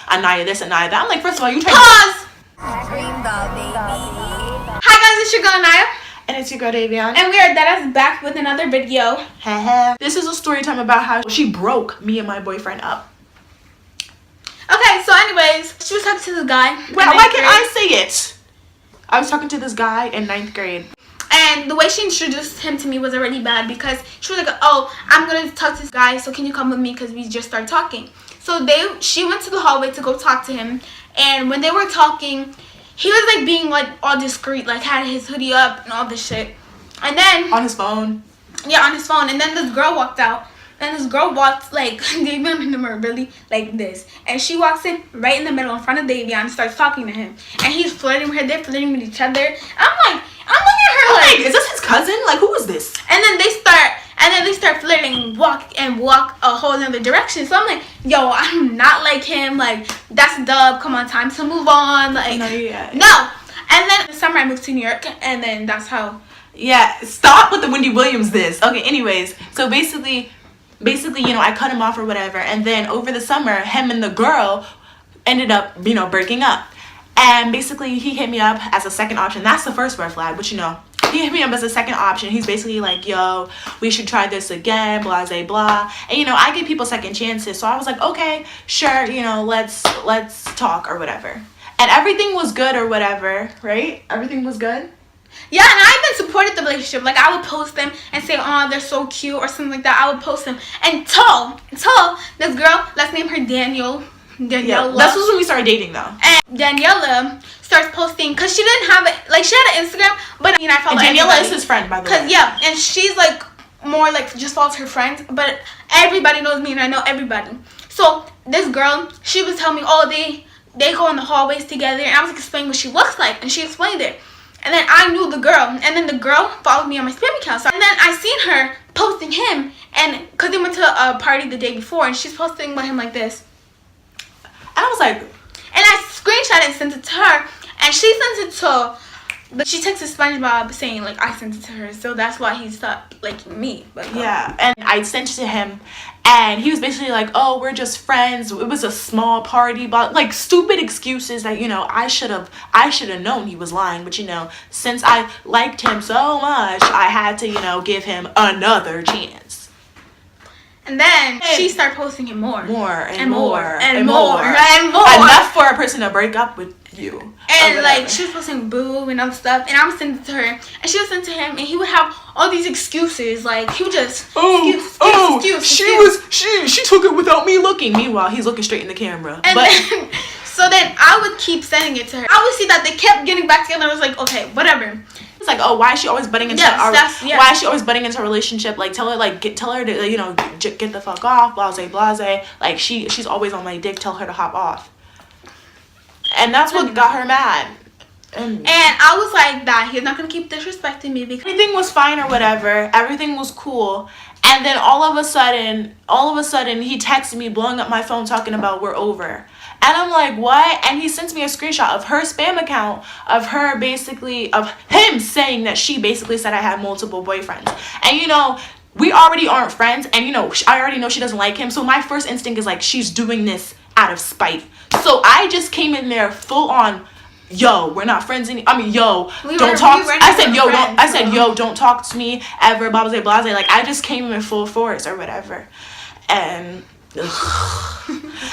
Aniyah this, Aniyah that. I'm like, first of all, you trying Pause! Hi guys, it's your girl Aniyah. And it's your girl Davion. And we are deadass back with another video. This is a story time about how she broke me and my boyfriend up. Okay, so anyways, she was talking to this guy. Well, why can't I say it? I was talking to this guy in 9th grade. And the way she introduced him to me was already bad because she was like, oh, I'm going to talk to this guy, so can you come with me because we just started talking. So she went to the hallway to go talk to him. And when they were talking, he was like being like all discreet, like had his hoodie up and all this shit. And then... On his phone. Yeah, on his phone. And then this girl walked out. And this girl walked like Davion and them are really like this. And she walks in right in the middle in front of Davion and starts talking to him. And he's flirting with her. They're flirting with each other. I'm looking at her like, is this his cousin? Like, who is this? And then they start flirting, walk a whole other direction. So I'm like, yo, I'm not like him. Like, that's dub. Come on, time to move on. Like, No, yeah. No. And then in the summer I moved to New York, and then that's how. Yeah, stop with the Wendy Williams this. Okay, anyways, so basically, you know, I cut him off or whatever, and then over the summer, him and the girl ended up, you know, breaking up. And basically, he hit me up as a second option. That's the first red flag, but you know, he hit me up as a second option. He's basically like, yo, we should try this again, blah, blah, blah. And, you know, I give people second chances. So I was like, okay, sure, you know, let's talk or whatever. And everything was good or whatever, right? Everything was good. Yeah, and I even supported the relationship. Like, I would post them and say, oh, they're so cute or something like that. I would post them. Until this girl, let's name her Daniela. Yeah, that's when we started dating, though. And Daniela starts posting, because she didn't have it, like, she had an Instagram, but, you know, I follow Daniela is his friend, by the way. Yeah, and she's, like, more, like, just follows her friends, but everybody knows me, and I know everybody. So, this girl, she was telling me, oh, they go in the hallways together, and I was explaining what she looks like, and she explained it. And then I knew the girl, and then the girl followed me on my spam account. So, and then I seen her posting him, and because they went to a party the day before, and she's posting with him like this. And I was like, and I screenshot it and sent it to her, and she sent it to, but she texted SpongeBob saying like I sent it to her, so that's why he stopped liking me. But yeah, and I sent it to him, and he was basically like, oh, we're just friends, it was a small party, but like stupid excuses that, you know, I should have known he was lying. But you know, since I liked him so much, I had to, you know, give him another chance. And then she started posting him more. And more. Enough for a person to break up with you. And like she was posting boo and other stuff, and I was sending it to her, and she was sending to him, and he would have all these excuses. Like he would just she took it without me looking. Meanwhile, he's looking straight in the camera. And so then I would keep sending it to her. I would see that they kept getting back together. I was like, okay, whatever. It's like, oh, why is she always butting into why is she always butting into a relationship? Like tell her to, you know, get the fuck off, blase. Like she's always on my dick. Tell her to hop off. And that's what got her mad. And I was like, that he's not gonna keep disrespecting me because everything was fine or whatever. Everything was cool. And then all of a sudden, he texted me, blowing up my phone, talking about we're over. And I'm like, what? And he sends me a screenshot of her spam account of him saying that she basically said I had multiple boyfriends. And you know, we already aren't friends, and you know, I already know she doesn't like him. So my first instinct is like, she's doing this out of spite. So I just came in there full on, yo, we're not friends anymore. I mean, yo, don't talk. I said, yo, don't talk to me ever, blah, blah, blah. Like, I just came in full force or whatever. And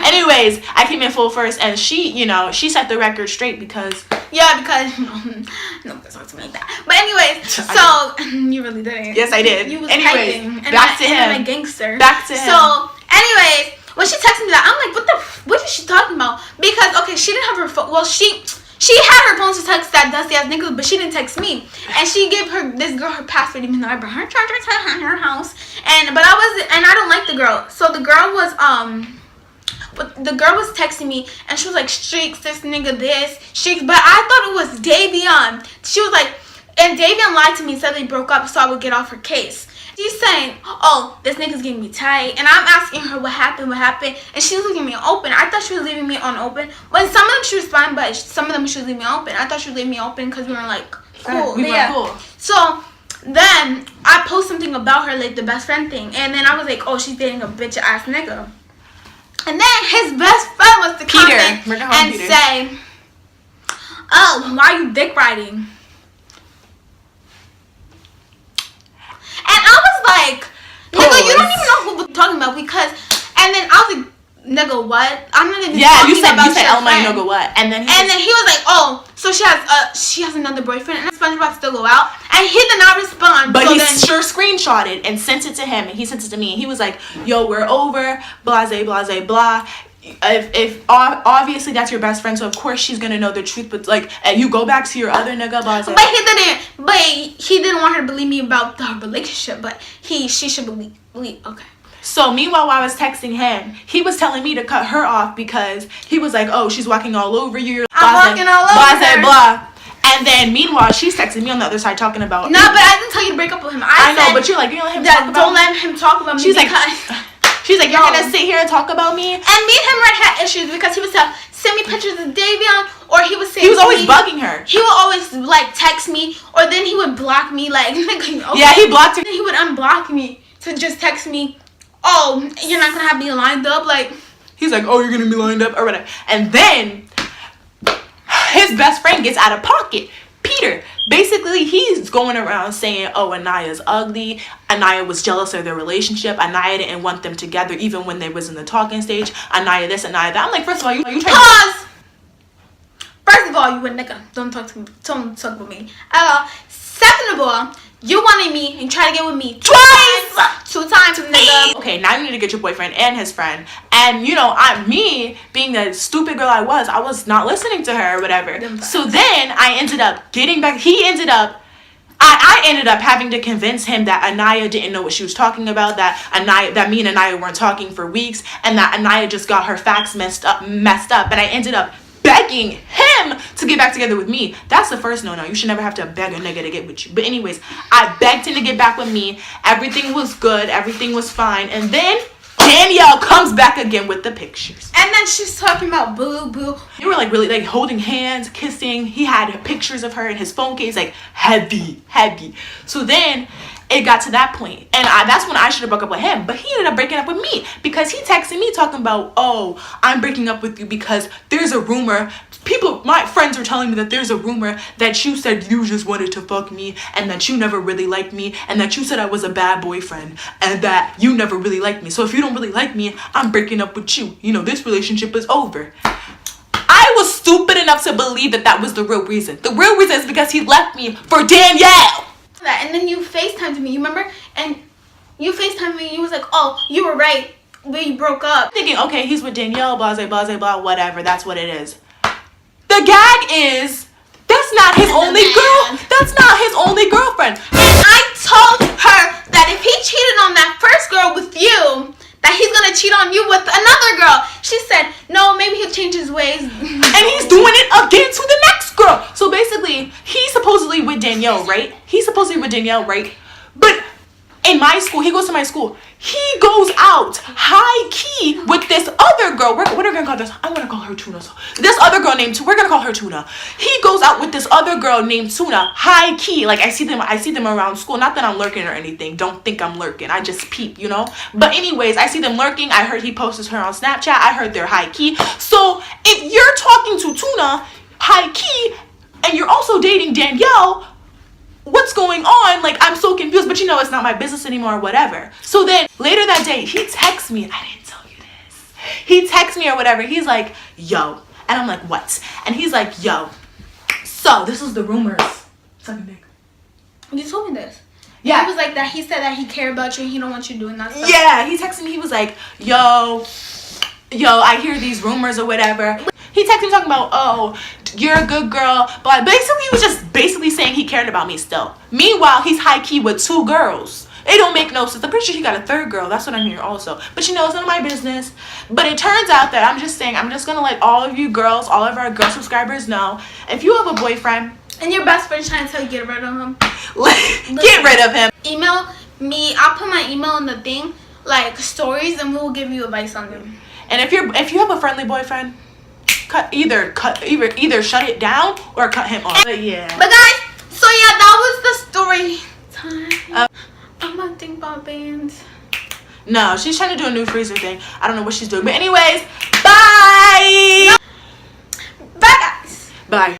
anyways, I came in full force, and she, you know, she set the record straight because no one talk to me like that. But anyways, so you really didn't. Yes, I did. You was anyways, typing, back to him. And a gangster. Back to him. So, anyways, when she texted me that, I'm like, what is she talking about? Because okay, she didn't have her phone. Well, she had her phone to text that dusty ass nigga, but she didn't text me. And she gave this girl her password, even though I brought her charger to her house. And I don't like the girl. So the girl was texting me, and she was like, Streaks, this nigga, this Streaks. But I thought it was Davion. She was like, and Davion lied to me and said they broke up so I would get off her case. She's saying, oh, this nigga's getting me tight. And I'm asking her what happened. And she's leaving me open. I thought she was leaving me unopen. When some of them she was fine, but some of them she was leaving me open. I thought she was leaving me open because we were like cool. We were cool. So then I post something about her, like the best friend thing. And then I was like, oh, she's dating a bitch ass nigga. And then his best friend was the Peter. and say, "Oh, why are you dick riding?" And I was like, "Nigga, you don't even know who we're talking about because." And then I was like, "Nigga, what? I'm not even." Yeah, you said Elma, nigga, what? And then he was like, "Oh, so she has another boyfriend, and SpongeBob still go out." And he did not respond. But he sure screenshotted and sent it to him, and he sent it to me. And he was like, "Yo, we're over. Blase, blase, blah. If obviously that's your best friend, so of course she's gonna know the truth. But like, you go back to your other nigga, blase." But he didn't. But he didn't want her to believe me about the relationship. But she should believe. Okay. So meanwhile, while I was texting him, he was telling me to cut her off because he was like, "Oh, she's walking all over you. I'm walking all over her. Blah." And then meanwhile, she's texting me on the other side talking about. No, but I didn't tell you to break up with him. I know, but you're like, you don't let him talk about. Don't let him talk about me. She's like, you're gonna sit here and talk about me. And me and him had issues because he would send me pictures of Davion, or he would say he was always bugging her. He would always like text me, or then he would block me. Like, okay. Yeah, he blocked her. Then he would unblock me to just text me, "Oh, you're not gonna have me lined up." Like, he's like, "Oh, you're gonna be lined up or whatever." And then his best friend gets out of pocket. Peter, basically, he's going around saying, "Oh, Aniyah's ugly. Aniyah was jealous of their relationship. Aniyah didn't want them together even when they was in the talking stage. Aniyah this, Aniyah that." I'm like, first of all, you trying pause. First of all, you a nigga. Don't talk to me. Don't talk about me at all. Second of all, you wanted me and tried to get with me twice. 2 times, nigga. Okay, now you need to get your boyfriend and his friend. And you know, me being the stupid girl I was not listening to her or whatever. So then I ended up getting back. I ended up having to convince him that Aniyah didn't know what she was talking about, that me and Aniyah weren't talking for weeks, and that Aniyah just got her facts messed up. And I ended up begging him to get back together with me. That's the first no. You should never have to beg a nigga to get with you. But anyways, I begged him to get back with me. Everything was good. Everything was fine. And then Danielle comes back again with the pictures. And then she's talking about boo boo. They were like really like holding hands, kissing. He had pictures of her in his phone case, like heavy. So then it got to that point, and that's when I should have broke up with him. But he ended up breaking up with me because he texted me talking about, "Oh, I'm breaking up with you because there's a rumor. My friends are telling me that there's a rumor that you said you just wanted to fuck me, and that you never really liked me, and that you said I was a bad boyfriend, and that you never really liked me. So if you don't really like me, I'm breaking up with you. You know, this relationship is over." I was stupid enough to believe that was the real reason. The real reason is because he left me for Danielle. And then you FaceTimed me, you remember? And you FaceTimed me and you was like, "Oh, you were right. We broke up." Thinking, okay, he's with Danielle, blase, blah, whatever. That's what it is. The gag is, that's not his only girl. That's not his only girlfriend. And I told her that if he cheated on that first girl with you, that he's gonna cheat on you with another girl. She said, "No, maybe he'll change his ways." And he's doing it again to the next girl. So basically, he's supposedly with Danielle, right? But in my school, he goes to my school. He goes out high key with this other girl. What are we gonna call this? I'm gonna call her Tuna. So this other girl named we're gonna call her Tuna. He goes out with this other girl named Tuna, high key. Like I see them around school. Not that I'm lurking or anything. Don't think I'm lurking. I just peep, you know. But anyways, I see them lurking. I heard he posts her on Snapchat. I heard they're high key. So if you're talking to Tuna high key and you're also dating Danielle, what's going on? Like, I'm so confused, but you know, it's not my business anymore or whatever. So then later that day, he texts me. I didn't tell you this. He texts me or whatever. He's like, "Yo." And I'm like, "What?" And he's like, "Yo, so this is the rumors." Sucking dick. You told me this. Yeah. He was like that. He said that he cared about you and he don't want you doing that stuff. Yeah, he texted me. He was like, yo, I hear these rumors or whatever. He texted me talking about, "Oh, you're a good girl." But basically, he was just basically saying he cared about me still. Meanwhile, he's high key with 2 girls. It don't make no sense. I'm pretty sure he got a 3rd girl. That's what I'm hearing also. But you know, it's none of my business. But it turns out that I'm just gonna let all of you girls, all of our girl subscribers know, if you have a boyfriend and your best friend's trying to tell you get rid of him, get rid of him. Email me. I'll put my email in the thing, like stories, and we will give you advice on them. And if you have a friendly boyfriend, either shut it down or cut him off. But yeah. But guys, so yeah, that was the story time. I'm gonna think about bands. No, she's trying to do a new freezer thing. I don't know what she's doing. But anyways, bye! Bye.